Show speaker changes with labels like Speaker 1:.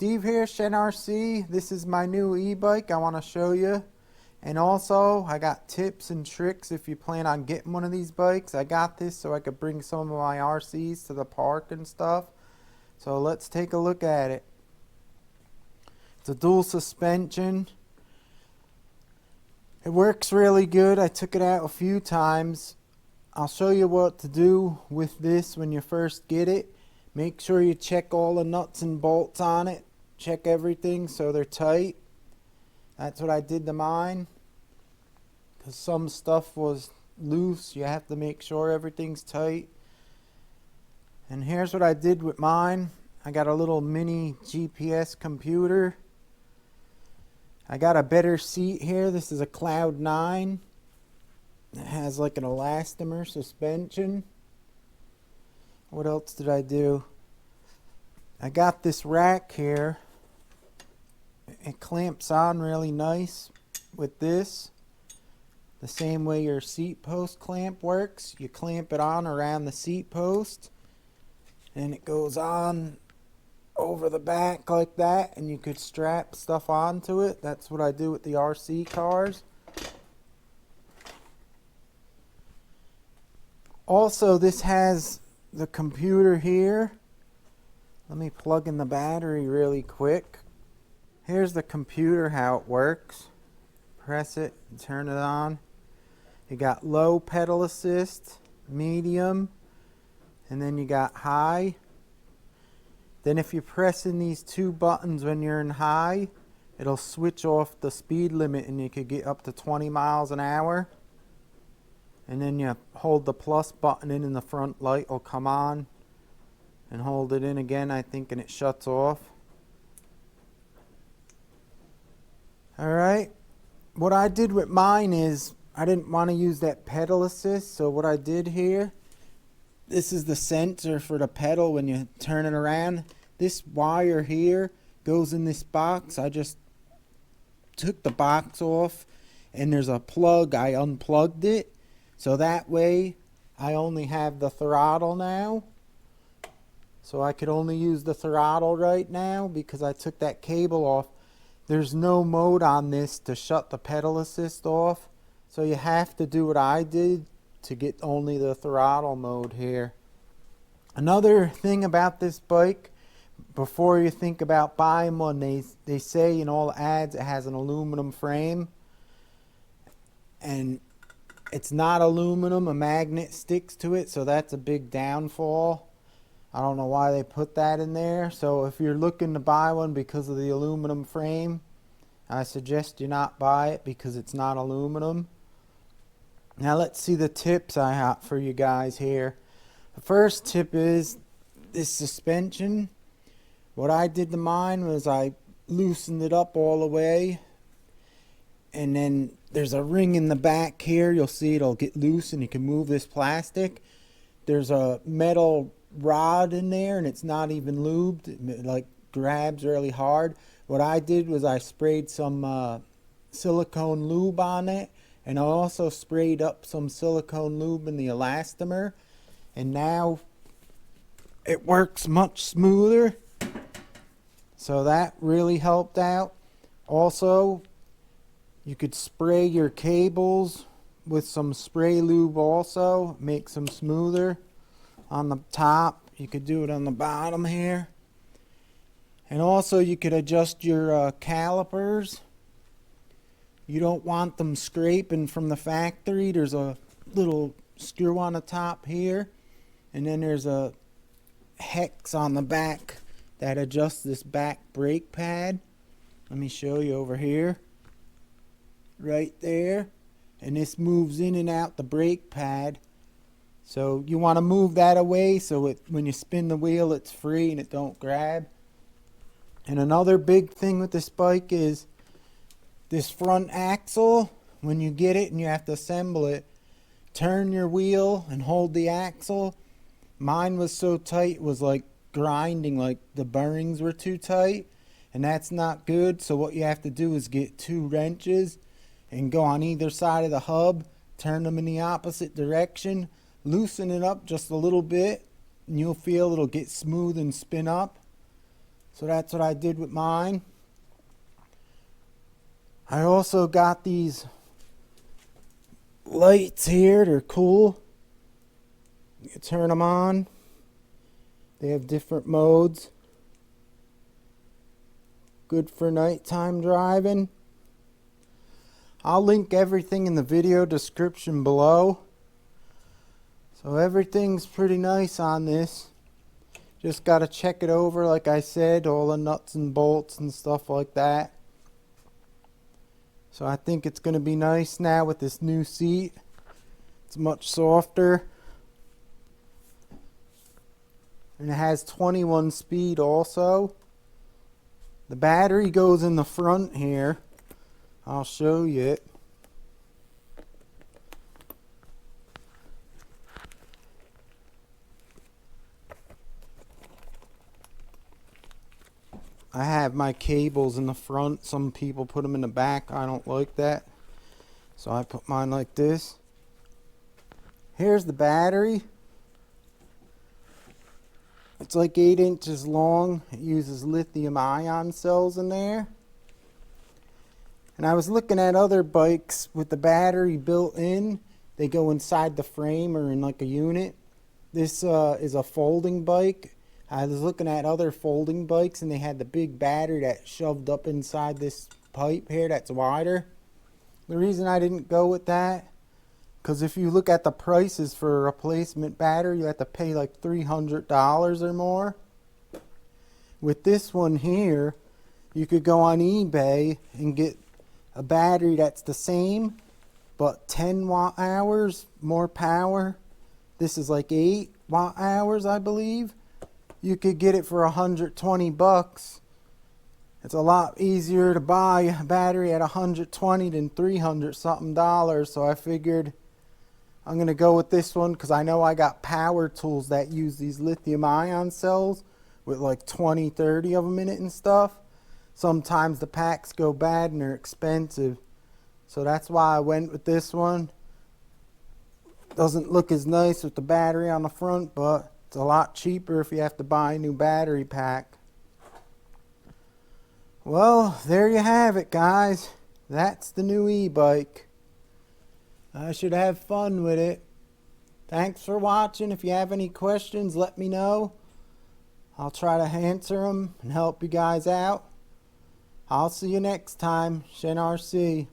Speaker 1: Steve here, Shen RC. This is my new e-bike I want to show you. And also, I got tips and tricks if you plan on getting one of these bikes. I got this so I could bring some of my RCs to the park and stuff. So let's take a look at it. It's a dual suspension. It works really good. I took it out a few times. I'll show you what to do with this when you first get it. Make sure you check all the nuts and bolts on it. Check everything so they're tight. That's what I did to mine. Because some stuff was loose. You have to make sure everything's tight. And here's what I did with mine. I got a little mini GPS computer. I got a better seat here. This is a Cloud 9. It has like an elastomer suspension. What else did I do? I got this rack here. It clamps on really nice with this. The same way your seat post clamp works. You clamp it on around the seat post. And it goes on over the back like that. And you could strap stuff onto it. That's what I do with the RC cars. Also, this has the computer here. Let me plug in the battery really quick. Here's the computer, how it works. Press it and turn it on. You got low pedal assist, medium, and then you got high. Then if you press in these two buttons when you're in high, it'll switch off the speed limit and you could get up to 20 miles an hour. And then you hold the plus button in and the front light will come on. And hold it in again, I think, and it shuts off. Alright. What I did with mine is, I didn't want to use that pedal assist. So what I did here, this is the sensor for the pedal when you turn it around. This wire here goes in this box. I just took the box off. And there's a plug. I unplugged it. So that way, I only have the throttle now. So I could only use the throttle right now because I took that cable off. There's no mode on this to shut the pedal assist off. So you have to do what I did to get only the throttle mode here. Another thing about this bike, before you think about buying one, they say in all the ads it has an aluminum frame. And it's not aluminum, a magnet sticks to it, so that's a big downfall. I don't know why they put that in there. So if you're looking to buy one because of the aluminum frame, I suggest you not buy it because it's not aluminum. Now let's see the tips I have for you guys here. The first tip is this suspension. What I did to mine was I loosened it up all the way. And then there's a ring in the back here. You'll see it'll get loose and you can move this plastic. There's a metal rod in there and it's not even lubed. It like grabs really hard. What I did was I sprayed some silicone lube on it. And I also sprayed up some silicone lube in the elastomer. And now it works much smoother. So that really helped out. Also, you could spray your cables with some spray lube also, makes them smoother on the top. You could do it on the bottom here. And also you could adjust your calipers. You don't want them scraping from the factory. There's a little screw on the top here. And then there's a hex on the back that adjusts this back brake pad. Let me show you over here. Right there, and this moves in and out the brake pad. So you want to move that away so when you spin the wheel it's free and it don't grab. And another big thing with this bike is this front axle. When you get it and you have to assemble it, turn your wheel and hold the axle. Mine was so tight it was like grinding, like the bearings were too tight, and that's not good. So what you have to do is get 2 wrenches and go on either side of the hub, turn them in the opposite direction, loosen it up just a little bit, and you'll feel it'll get smooth and spin up. So that's what I did with mine. I also got these lights here. They're cool. You turn them on. They have different modes. Good for nighttime driving. I'll link everything in the video description below. So everything's pretty nice on this. Just got to check it over, like I said, all the nuts and bolts and stuff like that. So I think it's going to be nice now with this new seat. It's much softer. And it has 21 speed also. The battery goes in the front here. I'll show you it. I have my cables in the front. Some people put them in the back. I don't like that. So I put mine like this. Here's the battery. It's like 8 inches long. It uses lithium ion cells in there. And I was looking at other bikes with the battery built in. They go inside the frame or in like a unit. This is a folding bike. I was looking at other folding bikes and they had the big battery that shoved up inside this pipe here that's wider. The reason I didn't go with that, because if you look at the prices for a replacement battery, you have to pay like $300 or more. With this one here, you could go on eBay and get a battery that's the same, but 10 watt hours more power. This is like 8 watt hours, I believe. You could get it for $120. It's a lot easier to buy a battery at $120 than $300 something dollars. So I figured I'm going to go with this one because I know I got power tools that use these lithium ion cells with like 20, 30 of them in it and stuff. Sometimes the packs go bad and they're expensive. So that's why I went with this one. Doesn't look as nice with the battery on the front, but it's a lot cheaper if you have to buy a new battery pack. Well, there you have it, guys. That's the new e-bike. I should have fun with it. Thanks for watching. If you have any questions, let me know. I'll try to answer them and help you guys out. I'll see you next time. Shen RC.